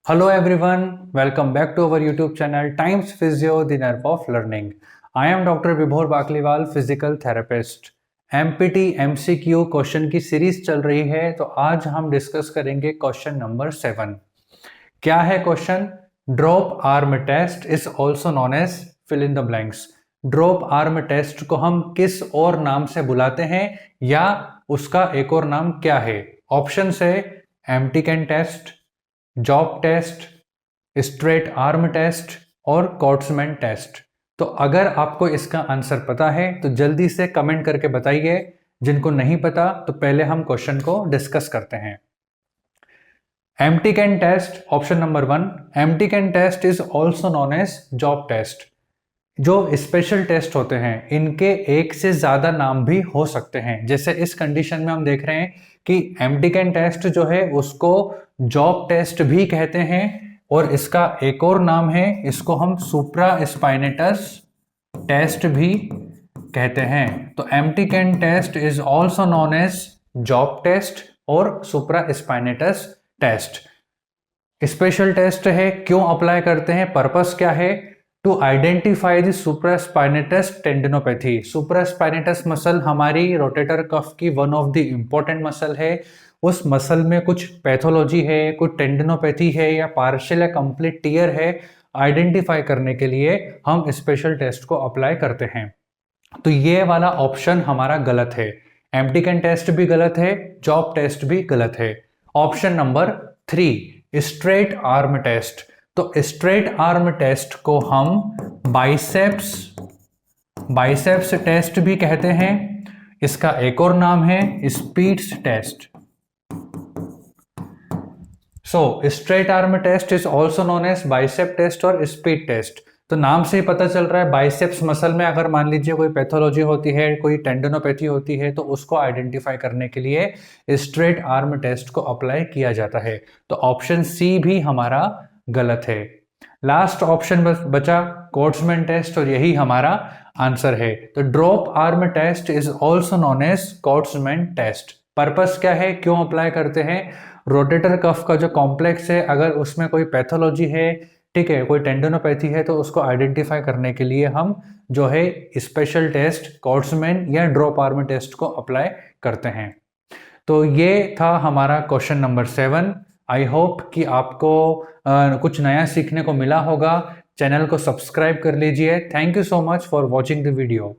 Hello everyone, welcome back to our YouTube channel Times Physio, the Nerve of Learning. I am Dr. Vibhor Bakliwal, physical therapist. MPT MCQ question की series चल रही है, तो आज हम discuss करेंगे question number 7। क्या है question? Drop arm test is also known as fill in the blanks. Drop arm test को हम किस और नाम से बुलाते हैं या उसका एक और नाम क्या है? ऑप्शन है empty can test, job test, straight arm test और कॉट्समैन टेस्ट। तो अगर आपको इसका आंसर पता है तो जल्दी से कमेंट करके बताइए। जिनको नहीं पता तो पहले हम क्वेश्चन को डिस्कस करते हैं। Empty can test, option number 1, empty can test is also known as job test. जो स्पेशल टेस्ट होते हैं इनके एक से ज्यादा नाम भी हो सकते हैं। जैसे इस कंडीशन में हम देख रहे हैं कि एम्प्टी कैन टेस्ट जो है उसको जॉब टेस्ट भी कहते हैं और इसका एक और नाम है, इसको हम सुप्रा स्पाइनेटस टेस्ट भी कहते हैं। तो empty can test is also known as job test और supraspinatus test. Special test है, क्यों अप्लाई करते हैं, पर्पस क्या है? To identify the supraspinatus tendinopathy. Supraspinatus muscle हमारी रोटेटर कफ की one of the important muscle है। उस मसल में कुछ पैथोलॉजी है, कुछ टेंडिनोपैथी है या पार्शियल या कंप्लीट टियर है, आइडेंटिफाई करने के लिए हम स्पेशल टेस्ट को अप्लाई करते हैं। तो ये वाला ऑप्शन हमारा गलत है। एम्प्टी कैन टेस्ट भी गलत है, जॉब टेस्ट भी गलत है। Option number 3, straight arm test. तो स्ट्रेट आर्म टेस्ट को हम बाइसेप्स टेस्ट भी कहते हैं। इसका एक और नाम है Speed's test. So straight arm test is also known as bicep test और स्पीड टेस्ट। तो नाम से ही पता चल रहा है बाइसेप्स मसल में अगर मान लीजिए कोई पैथोलॉजी होती है, कोई टेंडनोपैथी होती है, तो उसको आइडेंटिफाई करने के लिए स्ट्रेट आर्म टेस्ट को अप्लाई किया जाता है। तो ऑप्शन सी भी हमारा गलत है। लास्ट ऑप्शन बचा कॉट्समैन टेस्ट और यही हमारा आंसर है। तो drop arm test is also known as Codman test. Purpose क्या है, क्यों अप्लाई करते हैं? रोटेटर कफ का जो कॉम्प्लेक्स है अगर उसमें कोई पैथोलॉजी है, ठीक है, कोई टेंडनोपैथी है, तो उसको आइडेंटिफाई करने के लिए हम जो है स्पेशल टेस्ट कॉट्समैन या ड्रॉप आर्म टेस्ट को अप्लाई करते हैं। तो ये था हमारा क्वेश्चन नंबर 7। आई होप कि आपको कुछ नया सीखने को मिला होगा। चैनल को सब्सक्राइब कर लीजिए। Thank you so much for watching the video.